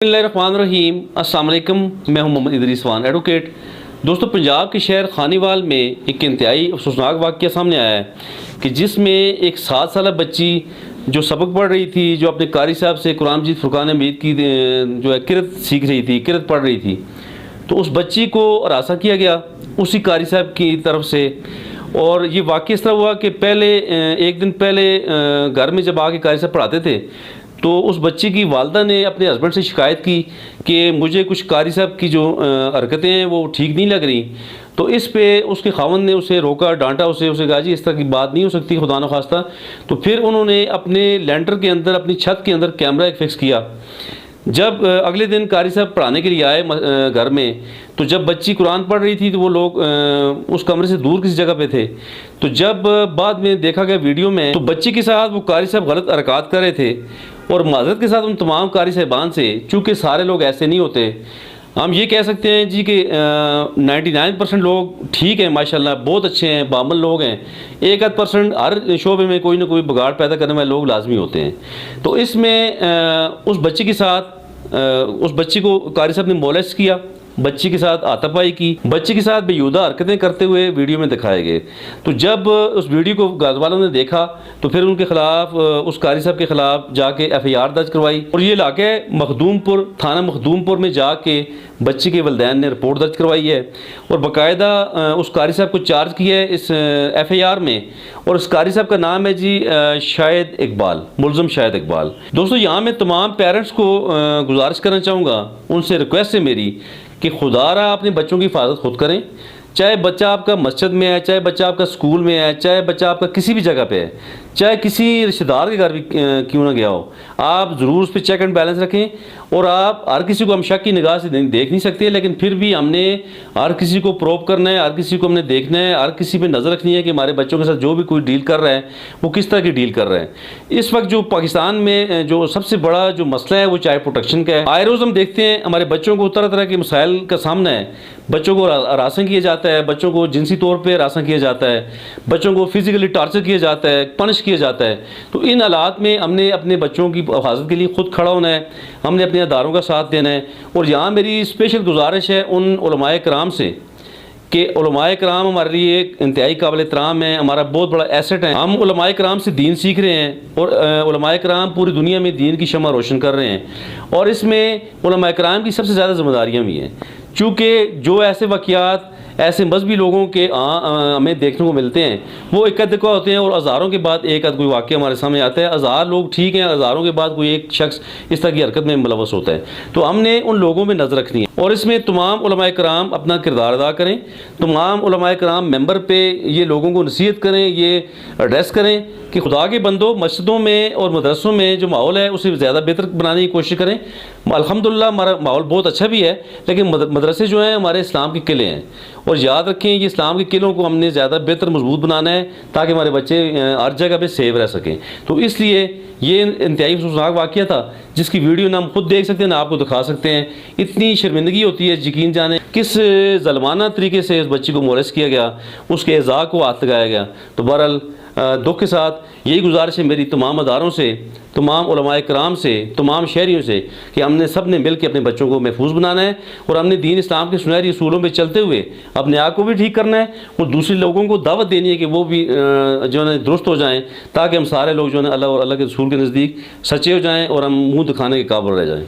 बिस्मिल्लाहिर्रहमानिर्रहीम अस्सलाम वालेकुम। मैं हूं मोहम्मद इदरीस वान एडवोकेट। दोस्तों, पंजाब के शहर खानीवाल में एक इंतहाई अफसोसनाक वाक़या सामने आया है कि जिसमें एक 7 साल बच्ची जो सबक पढ़ रही थी, जो अपने कारी साहब से कुरान मजीद फुरकान हमीद की जो है किरत सीख रही थी, किरत पढ़ रही थी, तो उस बच्ची को हरासा किया गया उसी कारी साहब की तरफ से। और ये वाक़या इस तरह हुआ कि पहले एक दिन पहले घर में जब आके कारी साहब पढ़ाते थे तो उस बच्ची की वालदा ने अपने हस्बैंड से शिकायत की कि मुझे कुछ कारी साहब की जो हरकतें हैं वो ठीक नहीं लग रही। तो इस पे उसके खावंद ने उसे रोका, डांटा उसे कहा जी इस तरह की बात नहीं हो सकती, खुदा न खास्ता। तो फिर उन्होंने अपने लैंटर के अंदर, अपनी छत के अंदर कैमरा एक फिक्स किया। जब अगले दिन कारी साहब पढ़ाने के लिए आए घर में, तो जब बच्ची कुरान पढ़ रही थी तो वो लोग उस कमरे से दूर किसी जगह पे थे। तो जब बाद में देखा गया वीडियो में, तो बच्ची के साथ वो कारी साहब गलत हरकत कर रहे थे और माजरत के साथ उन तमाम कारी साहिबान से, चूँकि सारे लोग ऐसे नहीं होते, हम ये कह सकते हैं जी कि 99% लोग ठीक हैं, माशाल्लाह बहुत अच्छे हैं, बामल लोग हैं। 1-8% हर शोबे में कोई ना कोई बिगाड़ पैदा करने वाले लोग लाजमी होते हैं। तो इसमें उस बच्ची के साथ उस बच्ची को कारी साहब ने मोलेस्ट किया, बच्ची के साथ आतापाई की, बच्ची के साथ बेहुदा हरकतें करते हुए वीडियो में दिखाए गए। तो जब उस वीडियो को घर वालों ने देखा तो फिर उनके खिलाफ, उस कारी साहब के खिलाफ जाके FIR दर्ज करवाई और ये लाके मखदूमपुर, थाना मखदूमपुर में जाके बच्ची के वलदैन ने रिपोर्ट दर्ज करवाई है और बाकायदा उस कारी साहब को चार्ज किया है इस FIR में। और उस कारी साहब का नाम है जी शाहिद इकबाल, मुल्ज़म शाहिद इकबाल। दोस्तों, यहाँ मैं तमाम पेरेंट्स को गुजारिश करना चाहूँगा, उनसे रिक्वेस्ट है मेरी कि खुदारा अपने बच्चों की हिफाजत खुद करें। चाहे बच्चा आपका मस्जिद में है, चाहे बच्चा आपका स्कूल में है, चाहे बच्चा आपका किसी भी जगह पे है, चाहे किसी रिश्तेदार के घर भी क्यों ना गया हो, आप ज़रूर उस पर चेक एंड बैलेंस रखें। और आप हर किसी को हम शक की निगाह से देख नहीं सकते, लेकिन फिर भी हमने हर किसी को प्रोब करना है, हर किसी को हमने देखना है, हर किसी पे नज़र रखनी है कि हमारे बच्चों के साथ जो भी कोई डील कर रहा है वो किस तरह की डील कर रहा है। इस वक्त जो पाकिस्तान में जो सबसे बड़ा जो मसला है वो चाइल्ड प्रोटेक्शन का है। आए रोज़ हम देखते हैं हमारे बच्चों को तरह तरह के मसाइल का सामना है। बच्चों को हरासा किया जाता है, बच्चों को जिनसी तौर पर हरासा किया जाता है, बच्चों को फिजिकली टॉर्चर किया जाता है, पनिश किया जाता है। तो इन हालात में हमने अपने बच्चों की हिफाजत के लिए खुद खड़ा होना है, हमने अपने अदारों का साथ देना है। और यहाँ मेरी स्पेशल गुजारिश है उन उलमाए कराम से कि उलमाए कराम हमारे लिए एक इंतहाई काबिल एहतराम है, हमारा बहुत बड़ा एसेट है। हम उलमाए कराम से दीन सीख रहे हैं और उलमाए कराम पूरी दुनिया में दीन की शम्मा रोशन कर रहे हैं। और इसमें उलमाए कराम की सबसे ज़्यादा जिम्मेदारियाँ भी हैं, चूँकि जो ऐसे वाक़यात ऐसे मजहबी लोगों के हमें देखने को मिलते हैं वो एक दफ़ा होते हैं और हज़ारों के बाद एक आध कोई वाक़या हमारे सामने आता है। हज़ार लोग ठीक हैं, हज़ारों के बाद कोई एक शख्स इस तरह की हरकत में मुलव्वस होता है। तो हमने उन लोगों में नज़र रखनी है और इसमें तमाम उलमाए कराम अपना किरदार अदा करें। तमाम उलमाए कराम मेंबर पे ये लोगों को नसीहत करें, ये एड्रेस करें कि खुदा के बंदों, मस्जिदों में और मदरसों में जो माहौल है उसे ज़्यादा बेहतर बनाने की कोशिश करें। अल्हम्दुलिल्लाह हमारा माहौल बहुत अच्छा भी है, लेकिन मदरसे जो हैं हमारे इस्लाम के किले हैं और याद रखें ये इस्लाम के किलों को हमने ज़्यादा बेहतर मजबूत बनाना है ताकि हमारे बच्चे हर जगह पे सेफ रह सकें। तो इसलिए ये इंतहाई अफसोसनाक वाक़या था जिसकी वीडियो ना हम खुद देख सकते हैं ना आपको दिखा सकते हैं। इतनी शर्मिंदगी होती है, यकीन जाने किस ज़ल्माना तरीके से इस बच्ची को मोलेस्ट किया गया, उसके एज़ा को हाथ लगाया गया। तो बहरहाल दुख के साथ यही गुजारिश है मेरी तमाम अदारों से, तमाम उलमाए कराम से, तमाम शहरियों से कि हमने सब ने मिल के अपने बच्चों को महफूज बनाना है और हमने दीन इस्लाम के सुनहरी असूलों पर चलते हुए अपने आप को भी ठीक करना है और दूसरे लोगों को दावत देनी है कि वो भी जो है दुरुस्त हो जाएँ, ताकि हम सारे लोग जो है अल्लाह और अल्लाह के रसूल के नज़दीक सच्चे हो जाएँ और हम मुँह दिखाने के काबिल रह जाएँ।